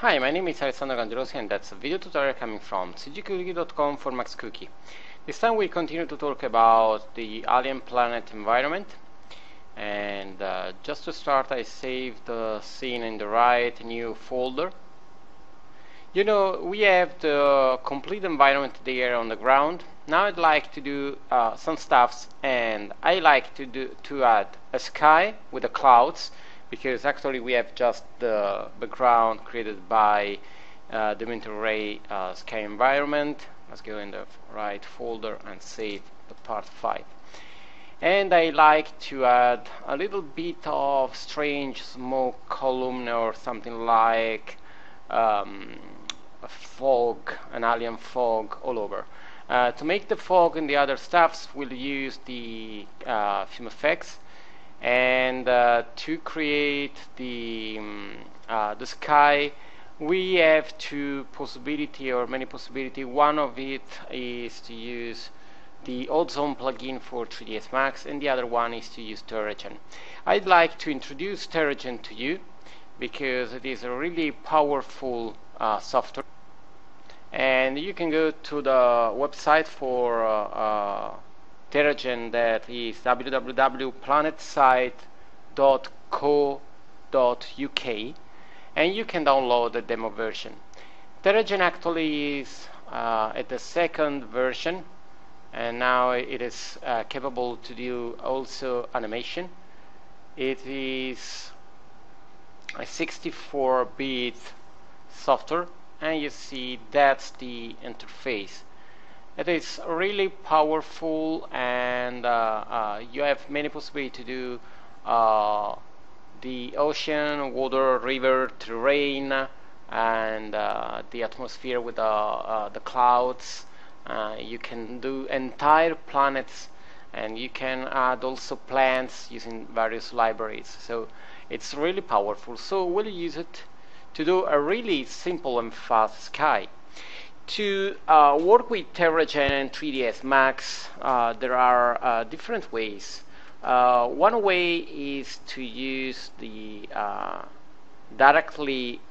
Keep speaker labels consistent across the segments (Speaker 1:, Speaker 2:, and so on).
Speaker 1: Hi, my name is Alessandro Gangelosi and that's a video tutorial coming from cgcookie.com for Max Cookie. This time we continue to talk about the Alien Planet environment, and just to start I saved the scene in the right new folder. You know, we have the complete environment there on the ground. Now I'd like to do some stuffs, and I like to add a sky with the clouds, because actually we have just the background created by the Mental Ray sky environment. Let's go in the right folder and save the part 5. And I like to add a little bit of strange smoke column or something like a fog, an alien fog all over. To make the fog and the other stuffs, we'll use the film effects. And to create the sky, we have two possibility or many possibility. One of it is to use the Ozone plugin for 3ds Max, and the other one is to use Terragen. I'd like to introduce Terragen to you because it is a really powerful software, and you can go to the website for Terragen, that is www.planetsite.co.uk, and you can download the demo version. Terragen actually is at the second version, and now it is capable to do also animation. It is a 64-bit software, and you see that's the interface. It is really powerful, and you have many possibilities to do the ocean, water, river, terrain, and the atmosphere with the clouds. You can do entire planets, and you can add also plants using various libraries. So it's really powerful. So we'll use it to do a really simple and fast sky. To work with Terragen and 3ds Max, there are different ways. One way is to use the directly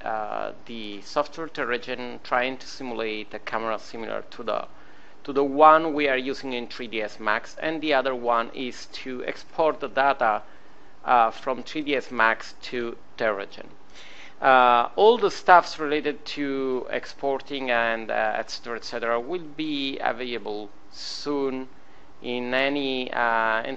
Speaker 1: the software Terragen, trying to simulate a camera similar to the one we are using in 3ds Max, and the other one is to export the data from 3ds Max to Terragen. All the stuffs related to exporting and etc. will be available soon in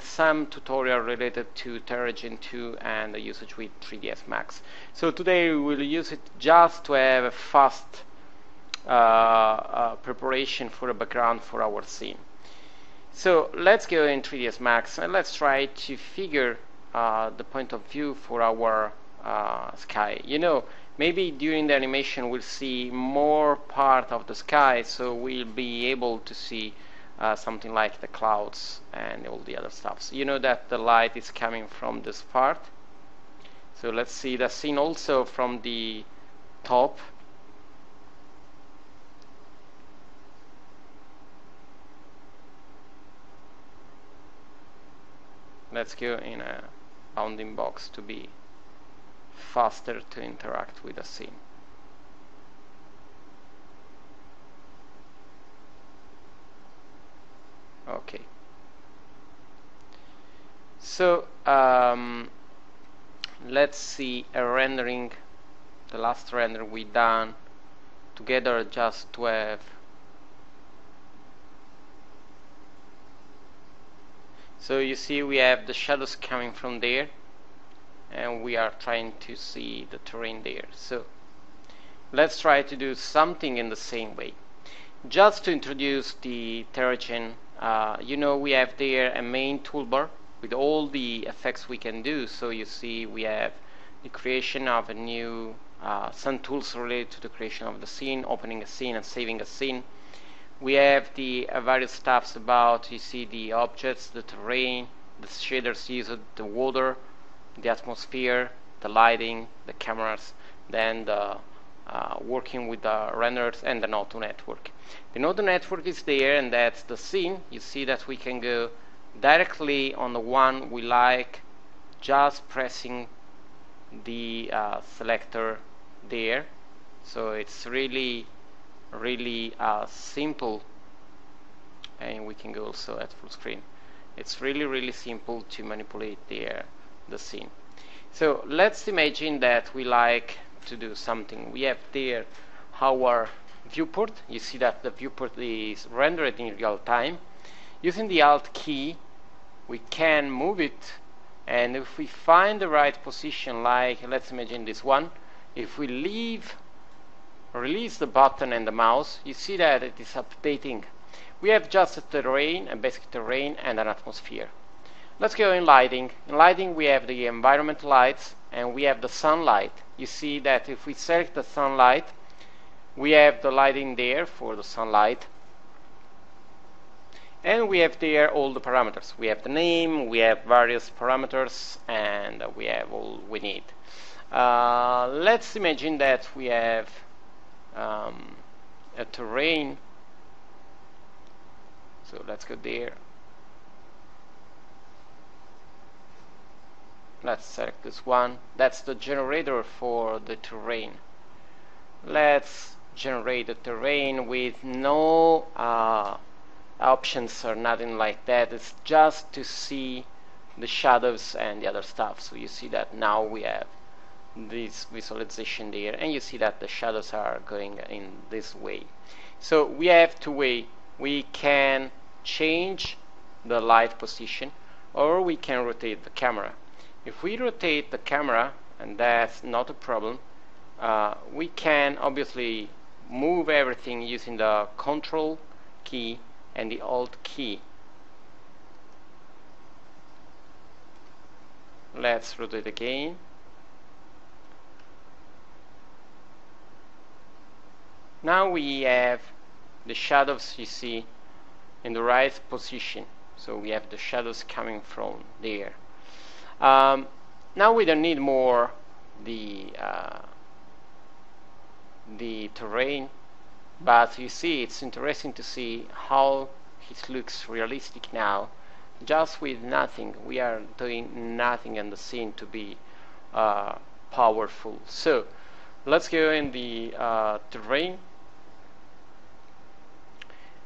Speaker 1: some tutorial related to Terragen 2 and the usage with 3ds Max. So today we will use it just to have a fast preparation for a background for our scene. So let's go in 3ds Max and let's try to figure the point of view for our sky. You know, maybe during the animation we'll see more part of the sky, so we'll be able to see something like the clouds and all the other stuff. So you know that the light is coming from this part. So let's see the scene also from the top. Let's go in a bounding box to be faster to interact with the scene. Okay. So let's see a rendering, the last render we done together, just to have. So you see we have the shadows coming from there, and we are trying to see the terrain there. So let's try to do something in the same way. Just to introduce the Terragen, you know, we have there a main toolbar with all the effects we can do. So you see we have the creation of a new some tools related to the creation of the scene, opening a scene and saving a scene. We have the various stuffs about, you see, the objects, the terrain, the shaders used, the water, the atmosphere, the lighting, the cameras, then the working with the renders and the Nodo network. The Nodo network is there, and that's the scene. You see that we can go directly on the one we like, just pressing the selector there. So it's really simple, and we can go also at full screen. It's really simple to manipulate the scene. So let's imagine that we like to do something. We have there our viewport. You see that the viewport is rendered in real time. Using the Alt key, we can move it, and if we find the right position, like let's imagine this one, if we release the button and the mouse, you see that it is updating. We have just a terrain, a basic terrain, and an atmosphere. Let's go in lighting. In lighting we have the environment lights, and we have the sunlight. You see that if we select the sunlight, we have the lighting there for the sunlight, and we have there all the parameters. We have the name, we have various parameters, and we have all we need. Let's imagine that we have a terrain. So let's go there. Let's select this one. That's the generator for the terrain. Let's generate a terrain with no options or nothing like that. It's just to see the shadows and the other stuff. So you see that now we have this visualization there, and you see that the shadows are going in this way. So we have two ways. We can change the light position, or we can rotate the camera. If we rotate the camera, and that's not a problem, we can obviously move everything using the Control key and the Alt key. Let's rotate again. Now we have the shadows, you see, in the right position. So we have the shadows coming from there. Now we don't need more the terrain, but you see it's interesting to see how it looks realistic now, just with nothing. We are doing nothing in the scene to be powerful. So let's go in the terrain,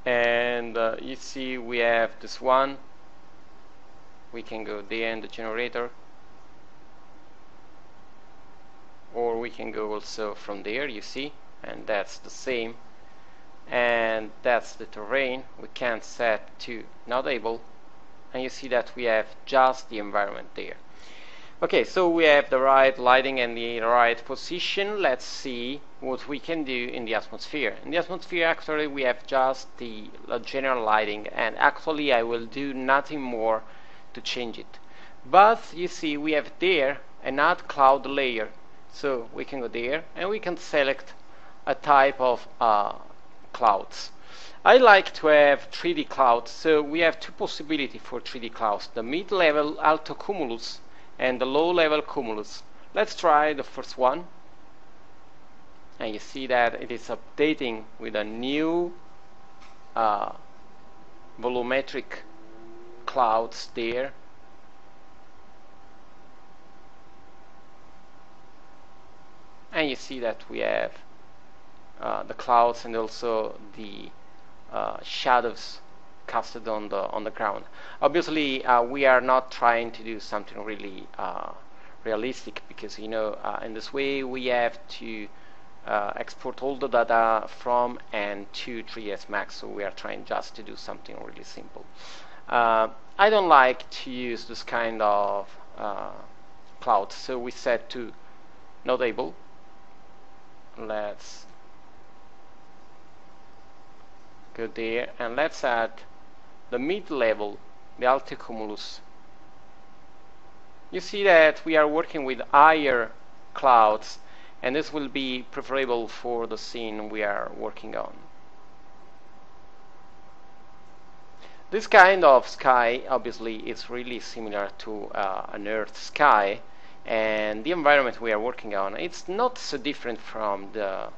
Speaker 1: and you see we have this one. We can go there in the generator, or we can go also from there, you see, and that's the same, and that's the terrain. We can set to not able, and you see that we have just the environment there. Okay, so we have the right lighting and the right position. Let's see what we can do in the atmosphere. In the atmosphere, actually, we have just the general lighting, and actually I will do nothing more to change it. But you see we have there an add cloud layer. So we can go there, and we can select a type of clouds. I like to have 3D clouds, so we have two possibilities for 3D clouds: the mid-level alto cumulus and the low-level cumulus. Let's try the first one, and you see that it is updating with a new volumetric clouds there. And you see that we have the clouds and also the shadows casted on the ground. Obviously we are not trying to do something really realistic, because you know in this way we have to export all the data from and to 3ds Max, so we are trying just to do something really simple. I don't like to use this kind of cloud, so we set to not able. Let's go there, and let's add the mid-level, the alticumulus. You see that we are working with higher clouds, and this will be preferable for the scene we are working on. This kind of sky obviously is really similar to an Earth sky, and the environment we are working on, it's not so different from the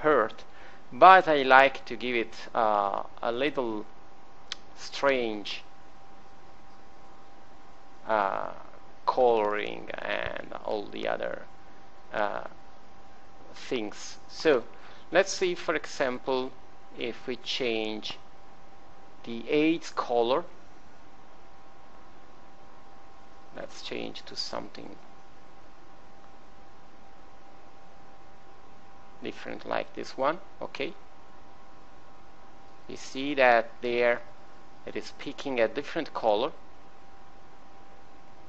Speaker 1: Earth, but I like to give it a little strange coloring and all the other things. So let's see, for example, if we change the 8th color. Let's change to something different like this one. Okay, you see that there it is picking a different color,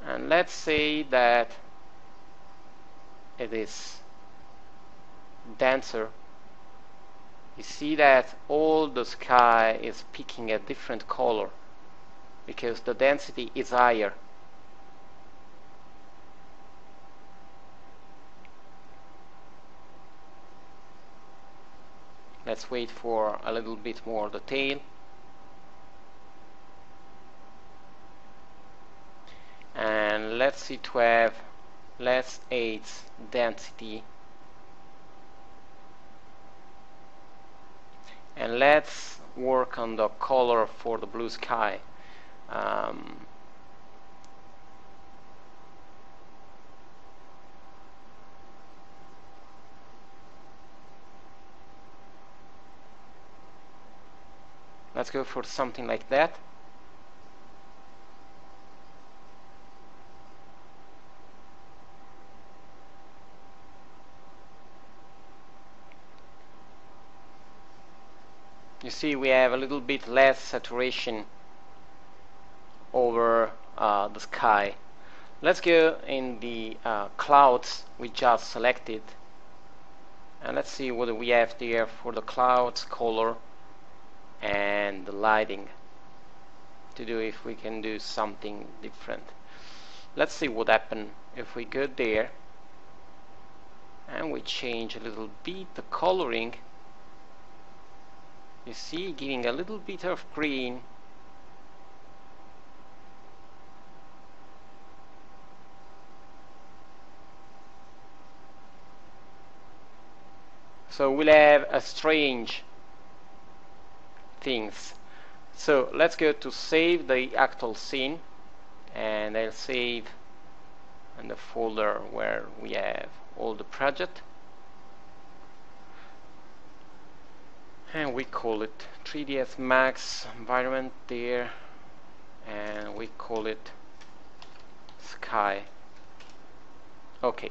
Speaker 1: and let's say that it is denser. You see that all the sky is picking a different color because the density is higher. Let's wait for a little bit more detail. And let's see to have less 8 density. And let's work on the color for the blue sky. Let's go for something like that. You see we have a little bit less saturation over the sky. Let's go in the clouds we just selected, and let's see what we have there for the clouds color and the lighting, to do if we can do something different. Let's see what happens if we go there and we change a little bit the coloring. You see, giving a little bit of green. So we'll have a strange things. So let's go to save the actual scene, and I'll save in the folder where we have all the project, and we call it 3ds Max environment there, and we call it sky. Okay,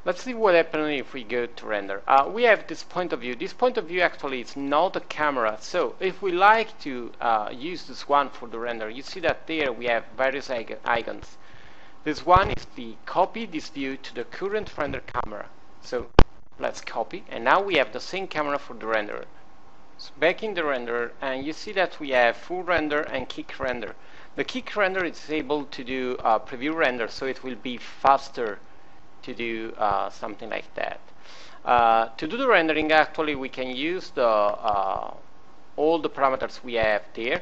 Speaker 1: let's see what happens if we go to render. We have this point of view. This point of view actually is not a camera, so if we like to use this one for the render, you see that there we have various icons. This one is the copy this view to the current render camera. So let's copy, and now we have the same camera for the renderer. So back in the renderer, and you see that we have full render and kick render. The kick render is able to do preview render, so it will be faster to do something like that. To do the rendering, actually we can use the all the parameters we have there,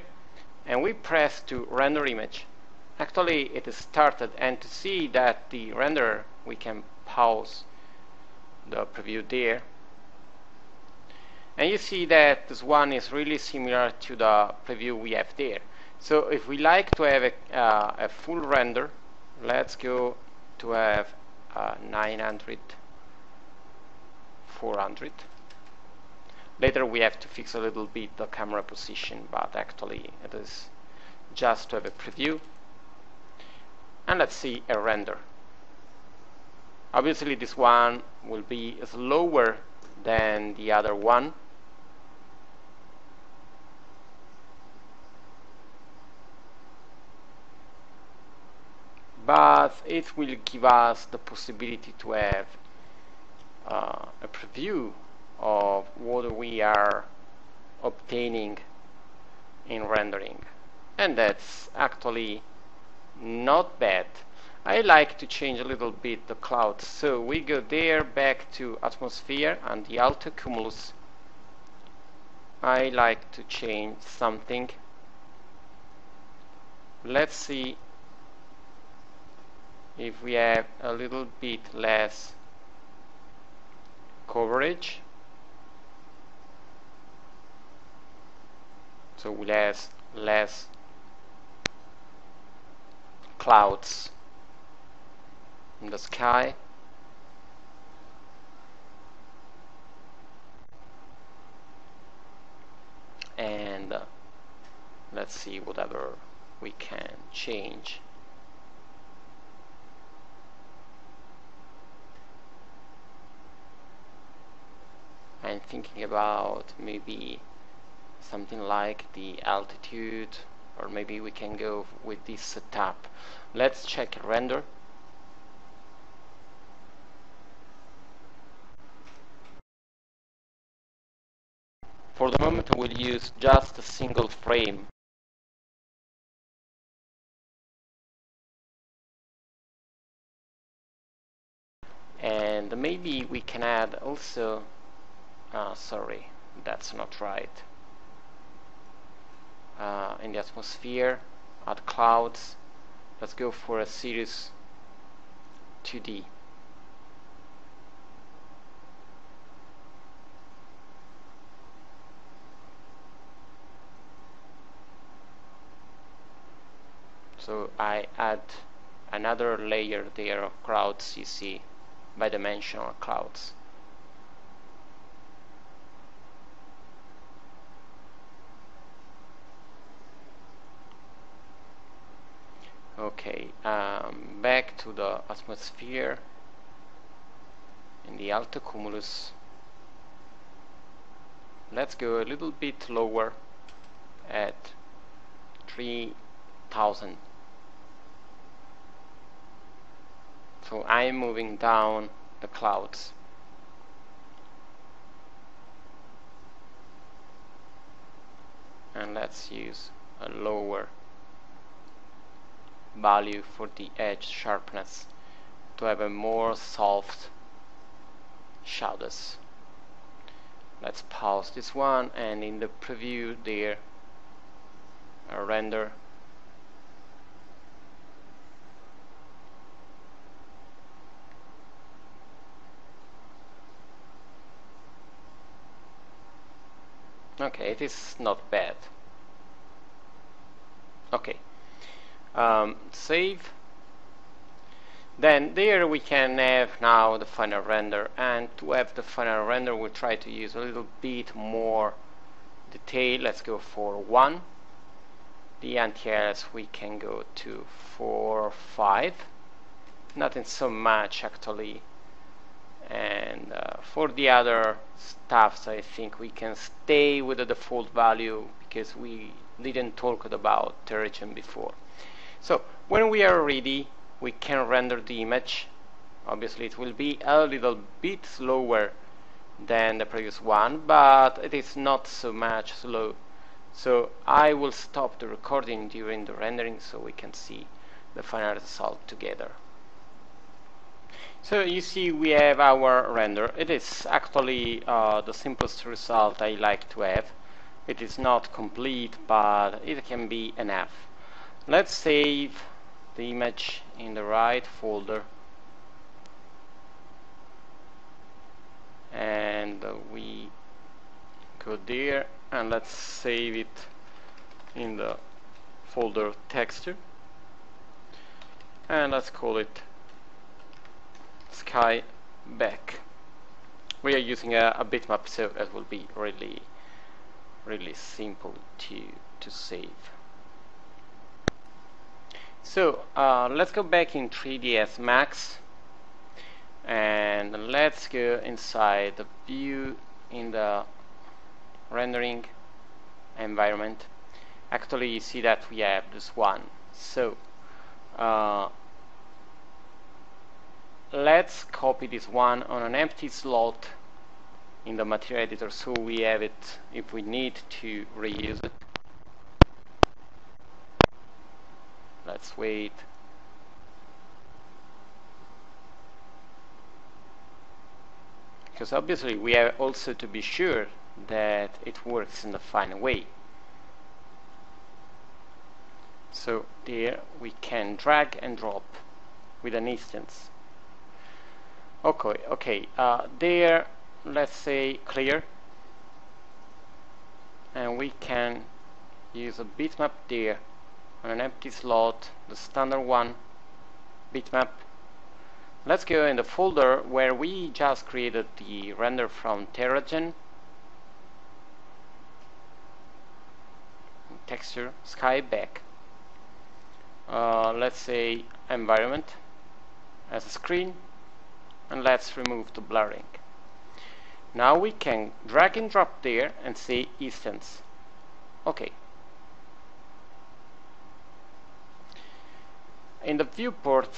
Speaker 1: and we press to render image. Actually it is started, and to see that the renderer, we can pause the preview there, and you see that this one is really similar to the preview we have there. So if we like to have a full render, let's go to have 900, 400. Later we have to fix a little bit the camera position, but actually it is just to have a preview. And let's see a render. Obviously this one will be slower than the other one, but it will give us the possibility to have a preview of what we are obtaining in rendering, and that's actually not bad. I like to change a little bit the clouds, so we go there, back to atmosphere and the alto cumulus. I like to change something. Let's see if we have a little bit less coverage, so we'll have less clouds in the sky. let's see whatever we can change. I'm thinking about maybe something like the altitude, or maybe we can go with this setup. Let's check render. For the moment we'll use just a single frame. And maybe we can add also, sorry, that's not right. In the atmosphere, add clouds. Let's go for a series 2D. So I add another layer there of clouds, you see, bidimensional clouds. Okay, back to the atmosphere in the alto cumulus. Let's go a little bit lower at 3000. So I'm moving down the clouds. And let's use a lower value for the edge sharpness to have a more soft shadows. Let's pause this one, and in the preview there, render. Okay, it is not bad. Okay, save. Then there we can have now the final render, and to have the final render we'll try to use a little bit more detail. Let's go for 1. The anti-alias we can go to 4 or 5. Nothing so much actually. And for the other stuffs I think we can stay with the default value because we didn't talk about terrain before. So when we are ready we can render the image. Obviously it will be a little bit slower than the previous one, but it is not so much slow. So I will stop the recording during the rendering so we can see the final result together. So you see we have our render. It is actually the simplest result I like to have. It is not complete, but it can be enough. Let's save the image in the right folder, and we go there and let's save it in the folder texture, and let's call it sky back. We are using a bitmap, so it will be really simple to save. So let's go back in 3ds Max and let's go inside the view in the rendering environment. Actually you see that we have this one. So let's copy this one on an empty slot in the material editor so we have it if we need to reuse it. Let's wait. Because obviously we have also to be sure that it works in the final way. So there we can drag and drop with an instance. Okay, there let's say clear, and we can use a bitmap there on an empty slot, the standard one, bitmap. Let's go in the folder where we just created the render from Terragen. texture, sky back. Let's say environment as a screen, and let's remove the blurring. Now we can drag and drop there and say instance. Okay. In the viewport,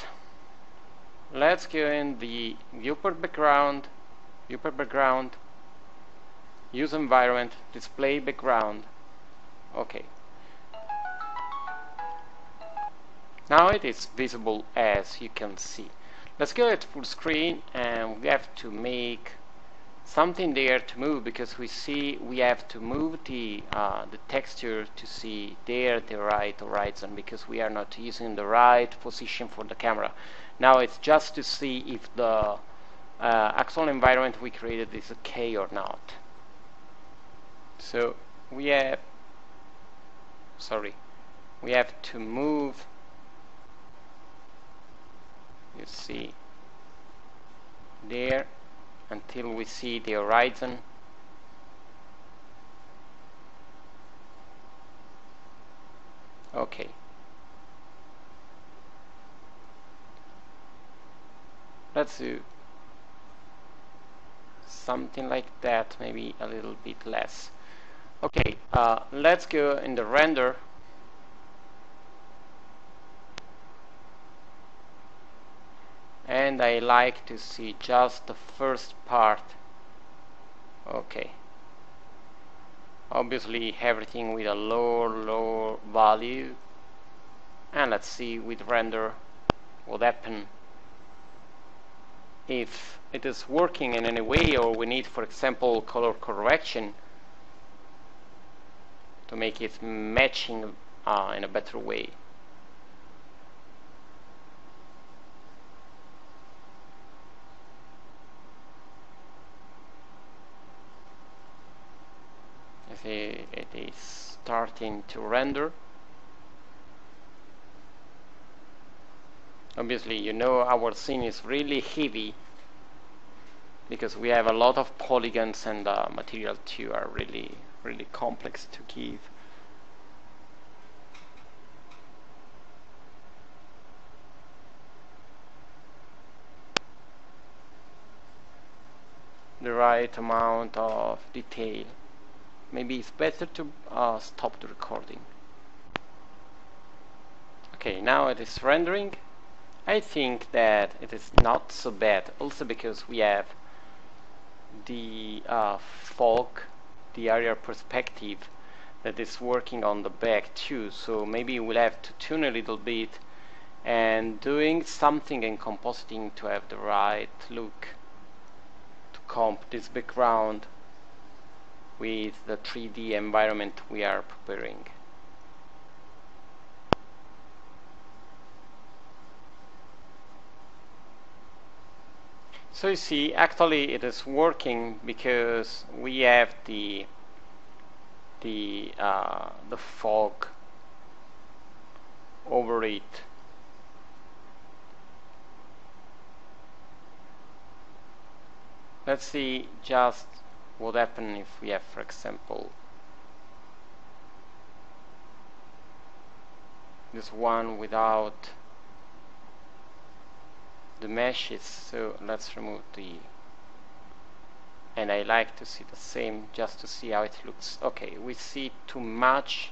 Speaker 1: let's go in the viewport background, use environment, display background. Okay. Now it is visible, as you can see. Let's go at full screen, and we have to make something there to move, because we have to move the texture to see there the right horizon, because we are not using the right position for the camera. Now it's just to see if the actual environment we created is okay or not. So we have to move, you see, there until we see the horizon. Okay. Let's do something like that, maybe a little bit less. Okay, let's go in the render. And I like to see just the first part. Okay. Obviously everything with a low value. And let's see with render what happens. If it is working in any way, or we need, for example, color correction to make it matching in a better way. It is starting to render. Obviously, you know, our scene is really heavy because we have a lot of polygons, and the material too are really complex to give. The right amount of detail. Maybe it's better to stop the recording. Okay, now it is rendering. I think that it is not so bad, also because we have the fog, the area perspective that is working on the back too, so maybe we'll have to tune a little bit and doing something in compositing to have the right look, to comp this background with the 3D environment we are preparing. So you see, actually it is working because we have the fog over it. Let's see just what happens if we have, for example, this one without the meshes. So let's remove the, and I like to see the same just to see how it looks. Okay, we see too much.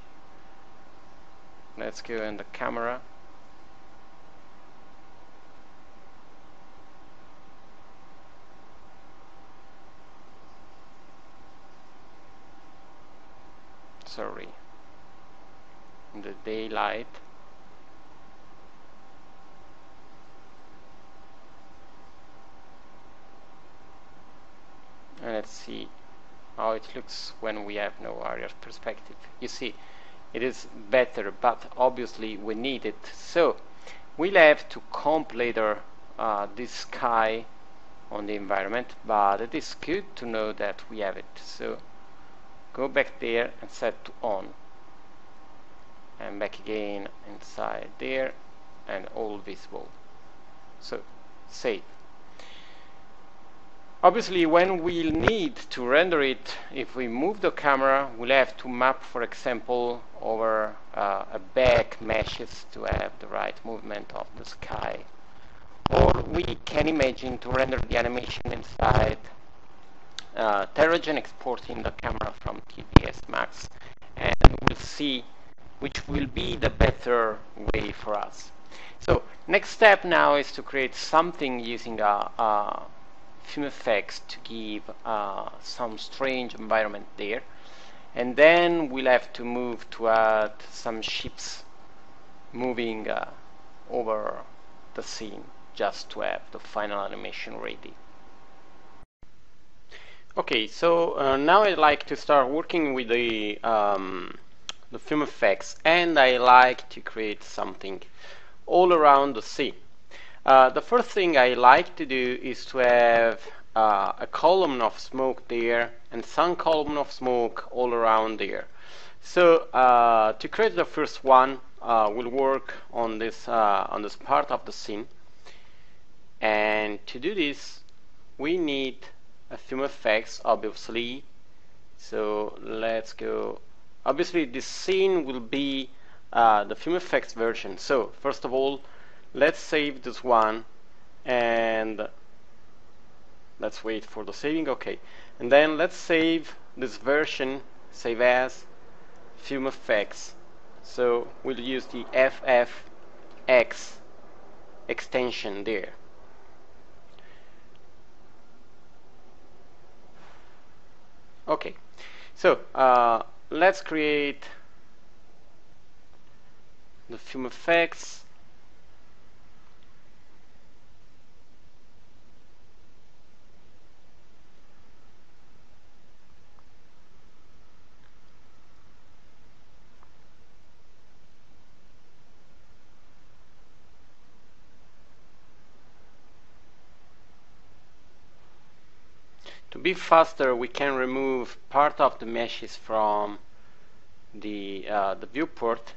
Speaker 1: Let's go in the camera. Sorry, in the daylight. And let's see how it looks when we have no area perspective. You see, it is better, but obviously we need it. So we'll have to comp later this sky on the environment, but it is good to know that we have it. So go back there and set to on, and back again inside there, and all visible. So save. Obviously, when we'll need to render it, if we move the camera, we'll have to map, for example, over a back meshes to have the right movement of the sky. Or we can imagine to render the animation inside Terragen, exporting the camera from TBS Max, and we'll see which will be the better way for us. So next step now is to create something using FilmFX to give some strange environment there, and then we'll have to move to add some ships moving over the scene just to have the final animation ready. Okay, so now I'd like to start working with the FilmFX, and I like to create something all around the sea. The first thing I like to do is to have a column of smoke there and some column of smoke all around there. So to create the first one, we'll work on this part of the scene, and to do this we need a FilmFX, obviously. So let's go. Obviously this scene will be the FilmFX version. So first of all, let's save this one, and let's wait for the saving. Okay, and then let's save this version, save as FilmFX. So we'll use the FFX extension there. Okay, so let's create the FilmFX. To be faster, we can remove part of the meshes from the viewport.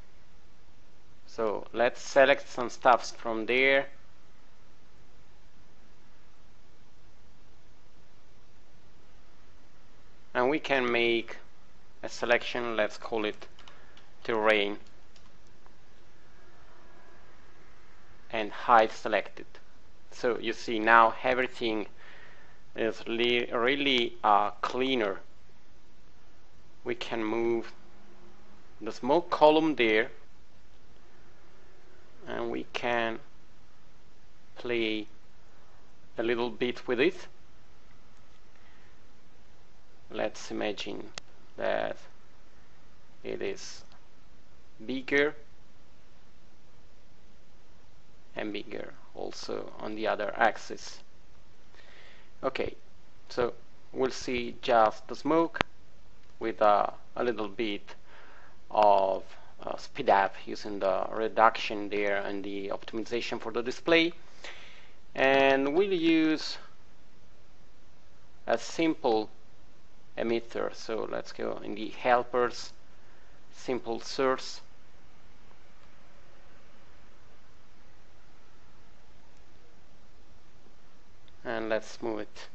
Speaker 1: So let's select some stuffs from there. And we can make a selection, let's call it terrain, and hide selected. So you see now everything is really cleaner. We can move the smoke column there, and we can play a little bit with it. Let's imagine that it is bigger and bigger also on the other axis. Okay, so we'll see just the smoke with a little bit of speed up using the reduction there and the optimization for the display. And we'll use a simple emitter. So let's go in the helpers, simple source. And let's move it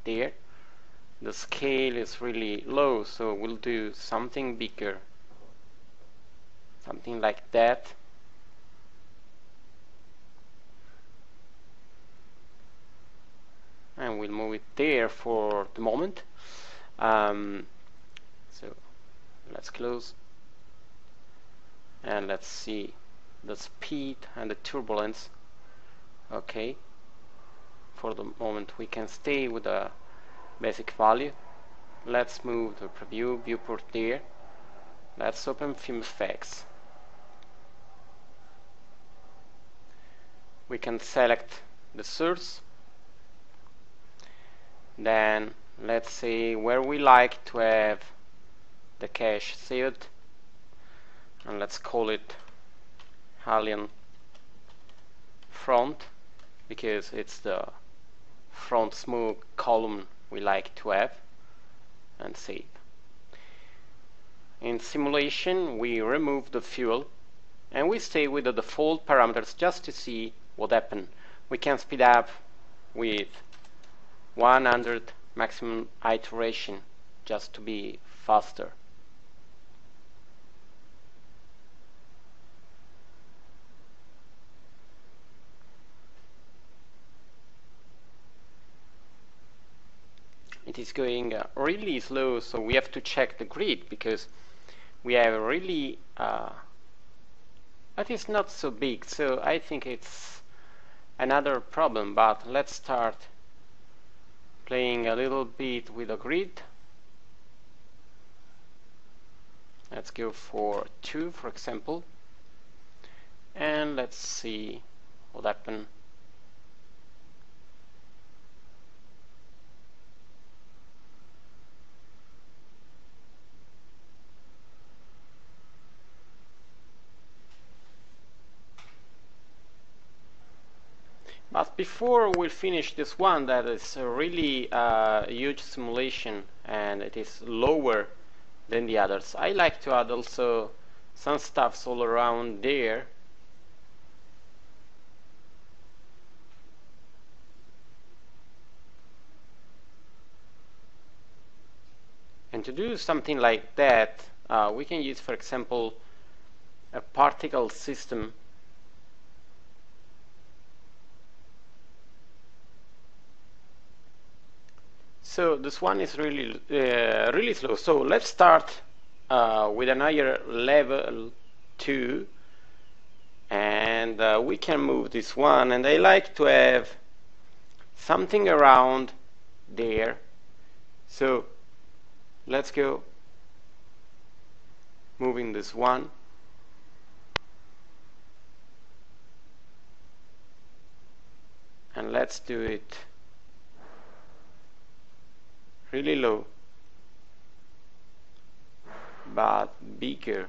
Speaker 1: there. The scale is really low, so we'll do something bigger, something like that. And we'll move it there for the moment. So let's close, and let's see the speed and the turbulence. Okay, for the moment we can stay with the basic value. Let's move the preview viewport there. Let's open FilmFX. We can select the source, then let's say where we like to have the cache saved, and let's call it Alien front, because it's the front smoke column we like to have, and save. In simulation we remove the fuel and we stay with the default parameters just to see what happened. We can speed up with 100 maximum iteration just to be faster. It is going really slow, so we have to check the grid because we have really but it's not so big, so I think it's another problem. But let's start playing a little bit with the grid. Let's go for 2, for example, and let's see what happens. But before we finish this one, that is a really huge simulation and it is lower than the others, I like to add also some stuffs all around there. And to do something like that, we can use, for example, a particle system. So this one is really really slow. So let's start with an higher level 2, and we can move this one. And I like to have something around there. So let's go moving this one. And let's do it really low, but bigger.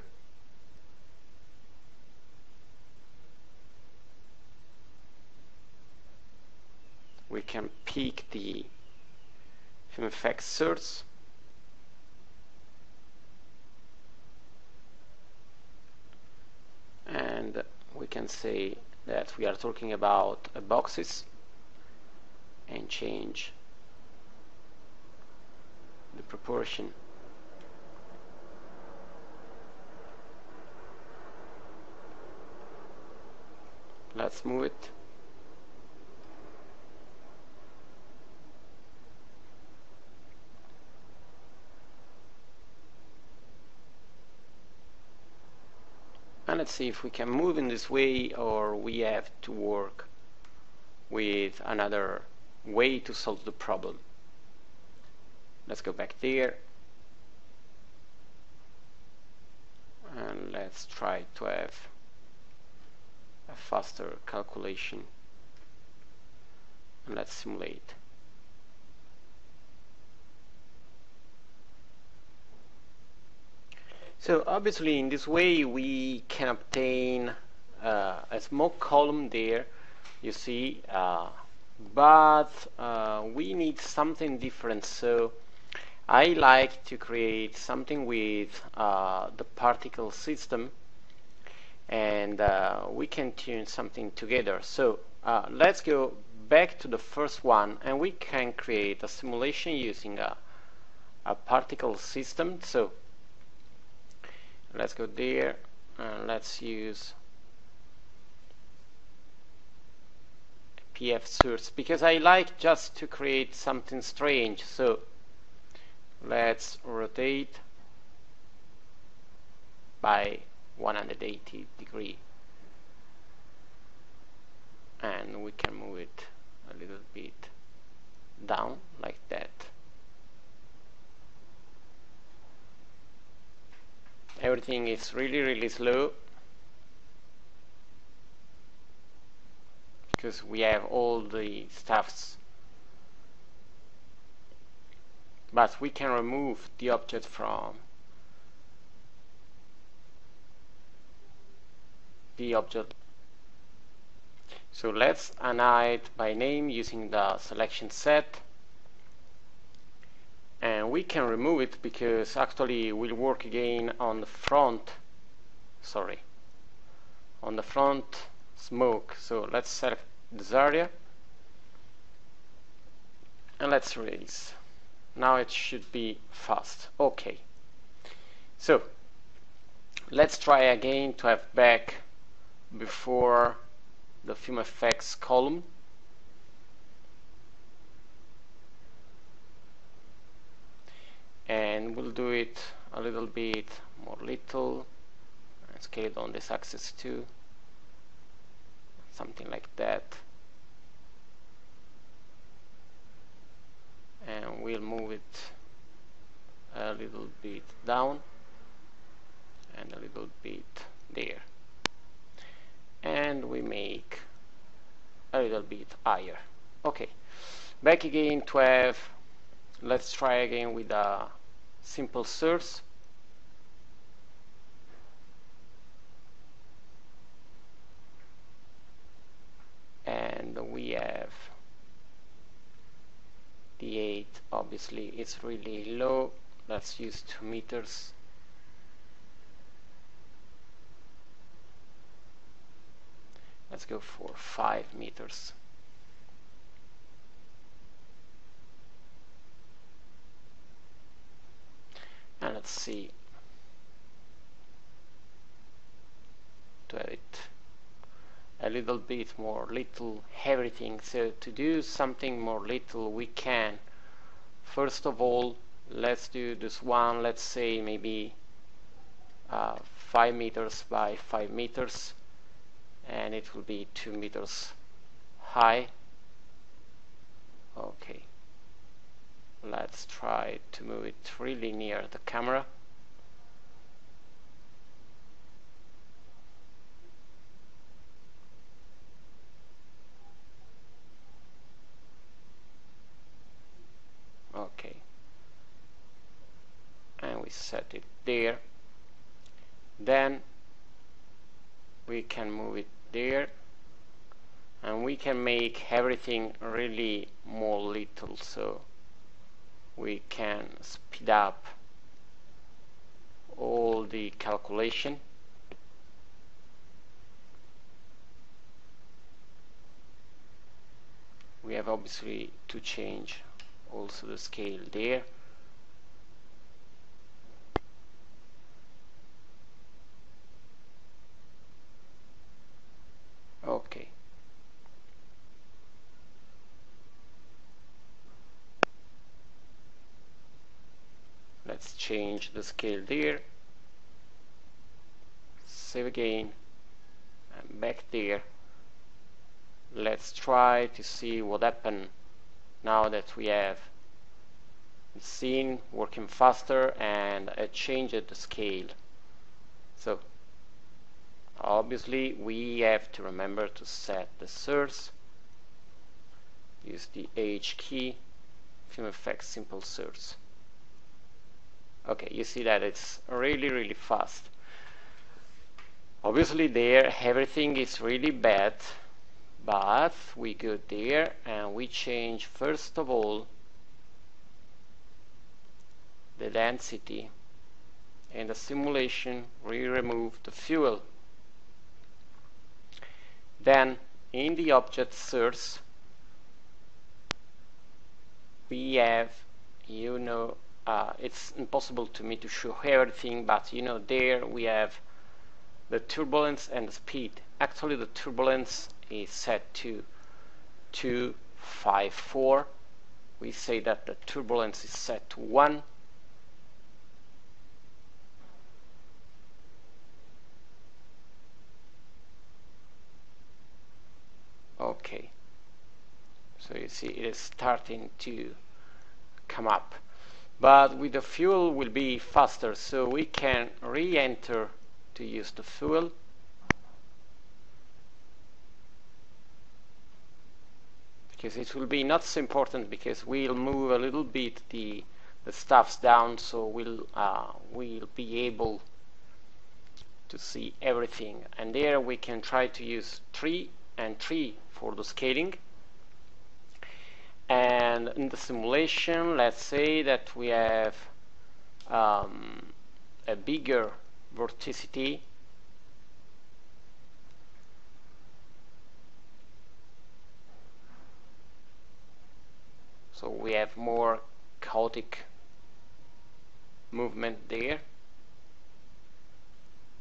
Speaker 1: We can pick the film effects source and we can say that we are talking about boxes and change the proportion. Let's move it. And let's see if we can move in this way, or we have to work with another way to solve the problem. Let's go back there and let's try to have a faster calculation, and let's simulate. So obviously in this way we can obtain a small column there, you see, but we need something different. So I like to create something with the particle system, and we can tune something together. So let's go back to the first one, and we can create a simulation using a particle system. So let's go there and let's use PF source, because I like just to create something strange. So let's rotate by 180 degrees, and we can move it a little bit down like that. Everything is really slow because we have all the stuffs, but we can remove the object from the object. So let's unhide by name using the selection set, and we can remove it because actually we'll work again on the front, on the front smoke. So let's select this area and let's release. Now it should be fast. Okay, so let's try again to have back before the film effects column. And we'll do it a little bit more little and scale on this axis too, something like that, and we'll move it a little bit down and a little bit there, and we make a little bit higher. Okay, back again to have, let's try again with a simple source. And we have the 8, obviously it's really low. Let's use 2 meters. Let's go for 5 meters. And let's see to have it a little bit more little everything. So to do something more little, we can first of all, let's do this one, let's say maybe 5 meters by 5 meters, and it will be 2 meters high. Okay, let's try to move it really near the camera. Okay, and we set it there. Then we can move it there, and we can make everything really more little, so we can speed up all the calculation. We have obviously to change also the scale there. Okay, let's change the scale there, save again, and back there. Let's try to see what happened now that we have the scene working faster and I changed the scale. So obviously we have to remember to set the source, use the H key, film effects simple source. Okay, you see that it's really fast. Obviously there everything is really bad, but we go there and we change first of all the density. In the simulation we remove the fuel. Then in the object source we have, it's impossible to me to show everything, but there we have the turbulence and the speed. Actually the turbulence is set to 254. We say that the turbulence is set to 1. Okay, so you see it is starting to come up, but with the fuel will be faster, so we can re-enter to use the fuel. Because it will be not so important, because we'll move a little bit the stuffs down, so we'll be able to see everything. And there we can try to use 3 and 3 for the scaling. And in the simulation, let's say that we have a bigger vorticity, so we have more chaotic movement there.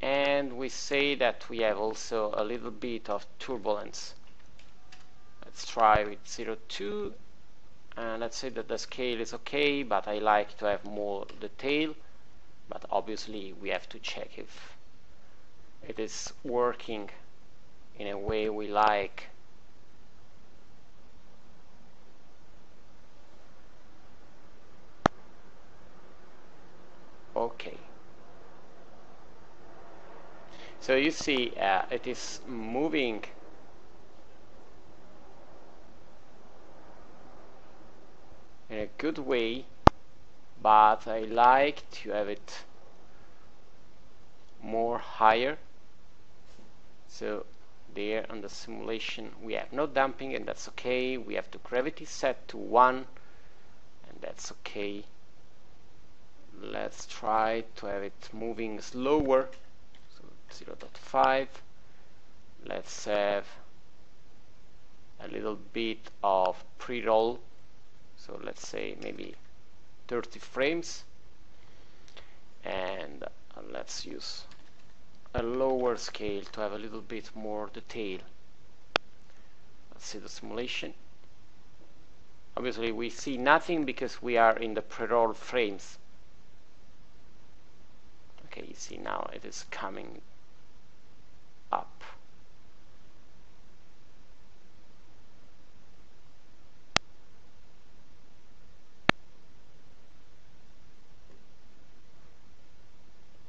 Speaker 1: And we say that we have also a little bit of turbulence. Let's try with 0.2, and let's say that the scale is okay, but I like to have more detail. But obviously we have to check if it is working in a way we like. Okay. So you see it is moving in a good way, but I like to have it more higher. So there on the simulation we have no damping, and that's okay. We have the gravity set to 1, and that's okay. Let's try to have it moving slower, so 0.5. Let's have a little bit of pre-roll, so let's say maybe 30 frames, and let's use a lower scale to have a little bit more detail. Let's see the simulation. Obviously we see nothing because we are in the pre-roll frames. Okay, you see now it is coming up.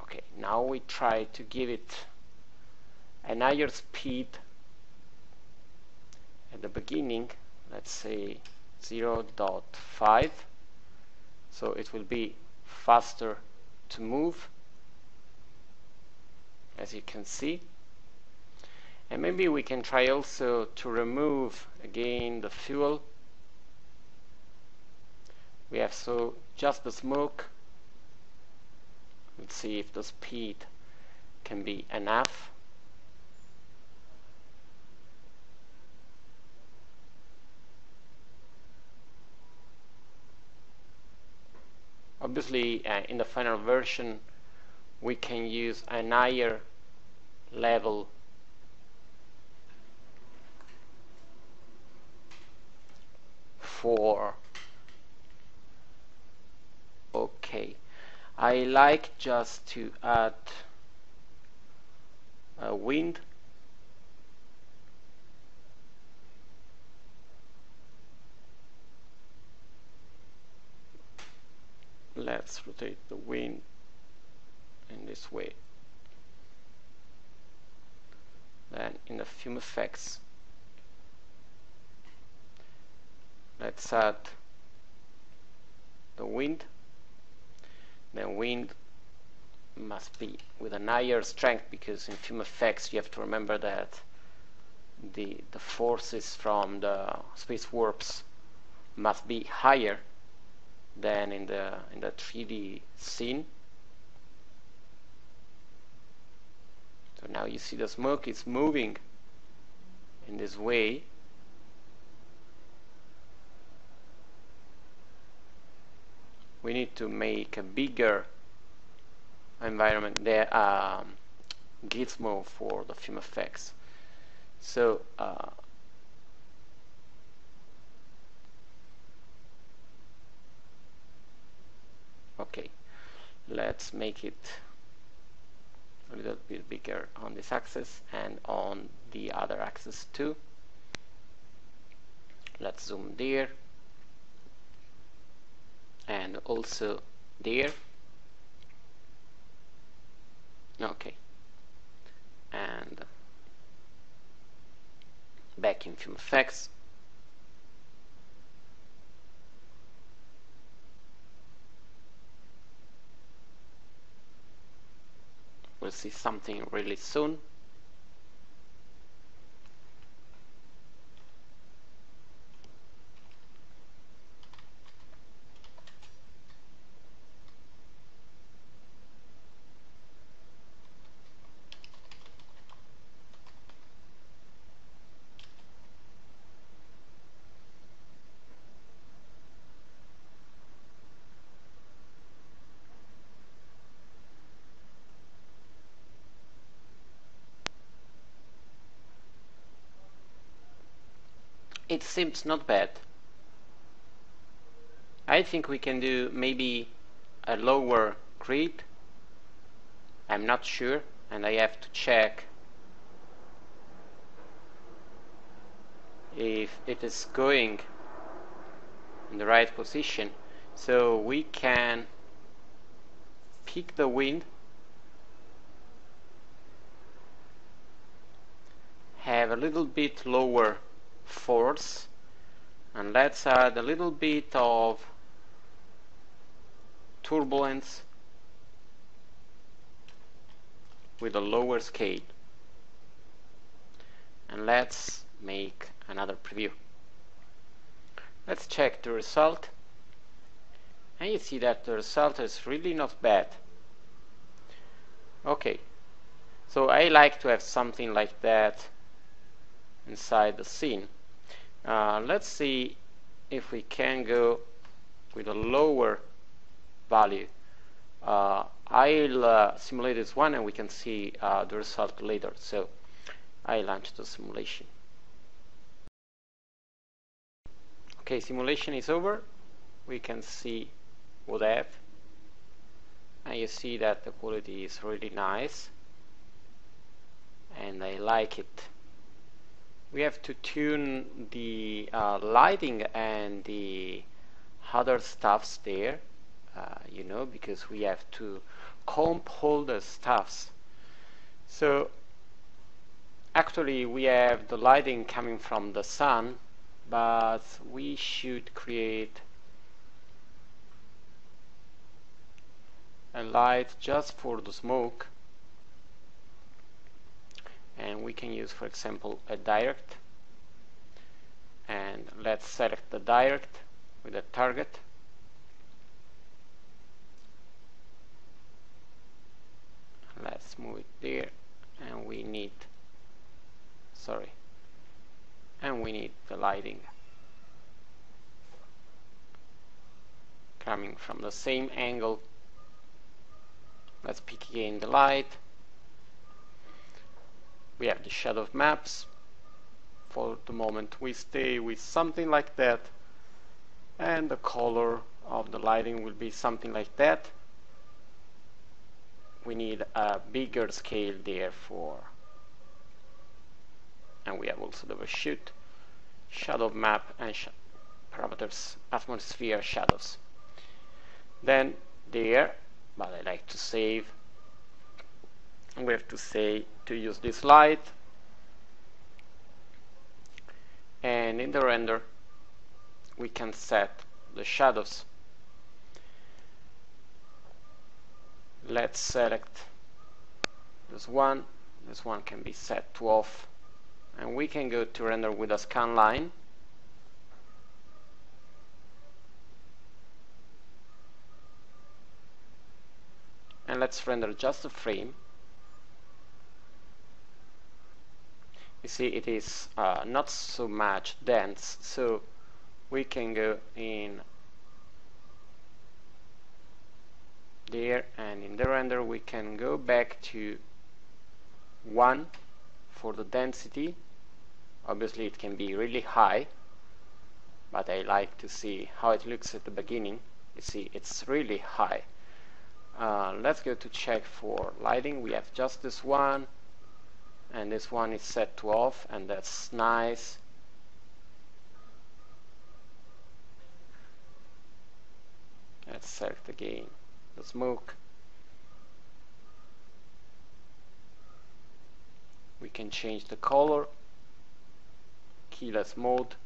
Speaker 1: Okay, now we try to give it an higher speed at the beginning, let's say 0.5, so it will be faster to move, as you can see. And maybe we can try also to remove again the fuel. We have so just the smoke. Let's see if the speed can be enough. Obviously in the final version we can use a higher level for. Okay, I like just to add a wind. Let's rotate the wind in this way. Then in the fume effects, let's add the wind. The wind must be with an higher strength, because in fume effects you have to remember that the forces from the space warps must be higher than in the 3D scene. So now you see the smoke is moving in this way. We need to make a bigger environment there, gizmo for the fume effects. So okay, let's make it a little bit bigger on this axis and on the other axis too. Let's zoom there and also there. Okay, and back in fume effects. We'll see something really soon. it seems not bad. I think we can do maybe a lower grid. I'm not sure, and I have to check if it is going in the right position. So we can pick the wind, have a little bit lower force, and let's add a little bit of turbulence with a lower scale, and let's make another preview. Let's check the result, and you see that the result is really not bad. Okay, so I like to have something like that inside the scene. Let's see if we can go with a lower value. I'll simulate this one and we can see the result later. So I launch the simulation. Okay, simulation is over. We can see what I have, and you see that the quality is really nice and I like it. We have to tune the lighting and the other stuffs there, you know, because we have to comp all the stuffs. So actually we have the lighting coming from the sun, but we should create a light just for the smoke, and we can use, for example, a direct, and let's select the direct with a target, let's move it there, and we need the lighting coming from the same angle. Let's pick again the light. We have the shadow maps. For the moment we stay with something like that, and the color of the lighting will be something like that. We need a bigger scale there and we have also the overshoot, shadow map, and parameters, atmosphere shadows. Then there, but I like to save, and we have to say to use this light, and in the render we can set the shadows. Let's select this one can be set to off, and we can go to render with a scan line, and let's render just a frame. You see it is not so much dense, so we can go in there, and in the render we can go back to 1 for the density. Obviously it can be really high, but I like to see how it looks at the beginning. You see it's really high. Let's go to check for lighting. We have just this one, and this one is set to off, and that's nice. Let's select again the smoke. We can change the color, keyless mode,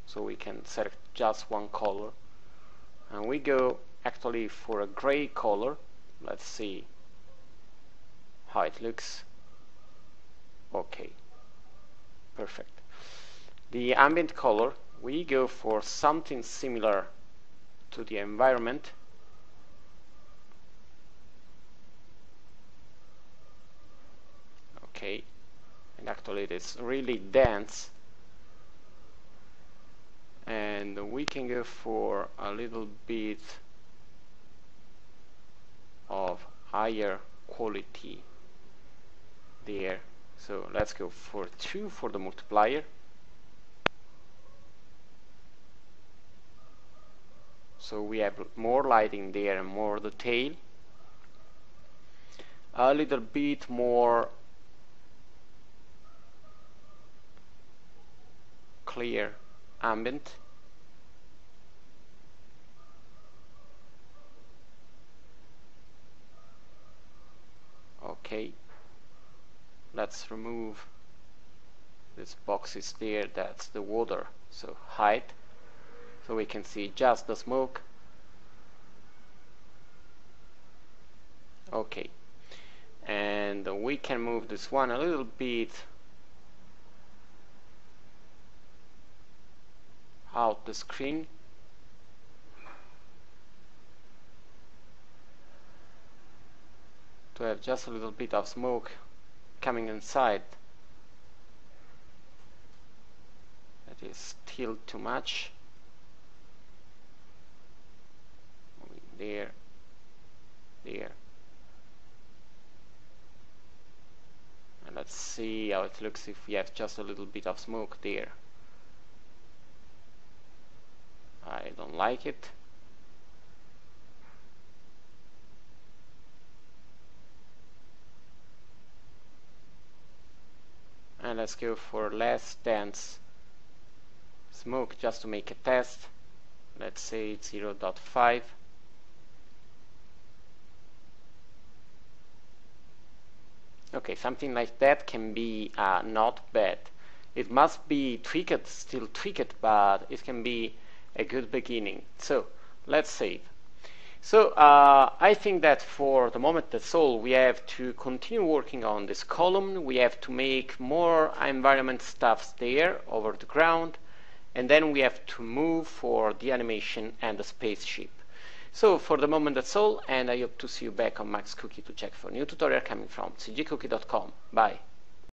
Speaker 1: so we can select just one color, and we go actually for a gray color. Let's see how it looks. Okay, perfect. The ambient color, we go for something similar to the environment. Okay, and actually it is really dense, and we can go for a little bit of higher quality there. So let's go for 2 for the multiplier, so we have more lighting there and more detail. A little bit more clear ambient. Okay, let's remove this boxes there, that's the water, so height, so we can see just the smoke. Okay, and we can move this one a little bit out the screen. To have just a little bit of smoke coming inside. That is still too much. There, there. And let's see how it looks if we have just a little bit of smoke there. I don't like it. And let's go for less dense smoke just to make a test. Let's say it's 0.5. Okay, something like that can be not bad. It must be tweaked, still tweaked, but it can be a good beginning. So let's save. So I think that for the moment that's all. We have to continue working on this column. We have to make more environment stuffs there over the ground, and then we have to move for the animation and the spaceship. So for the moment that's all, and I hope to see you back on Max Cookie to check for new tutorial coming from cgcookie.com. Bye.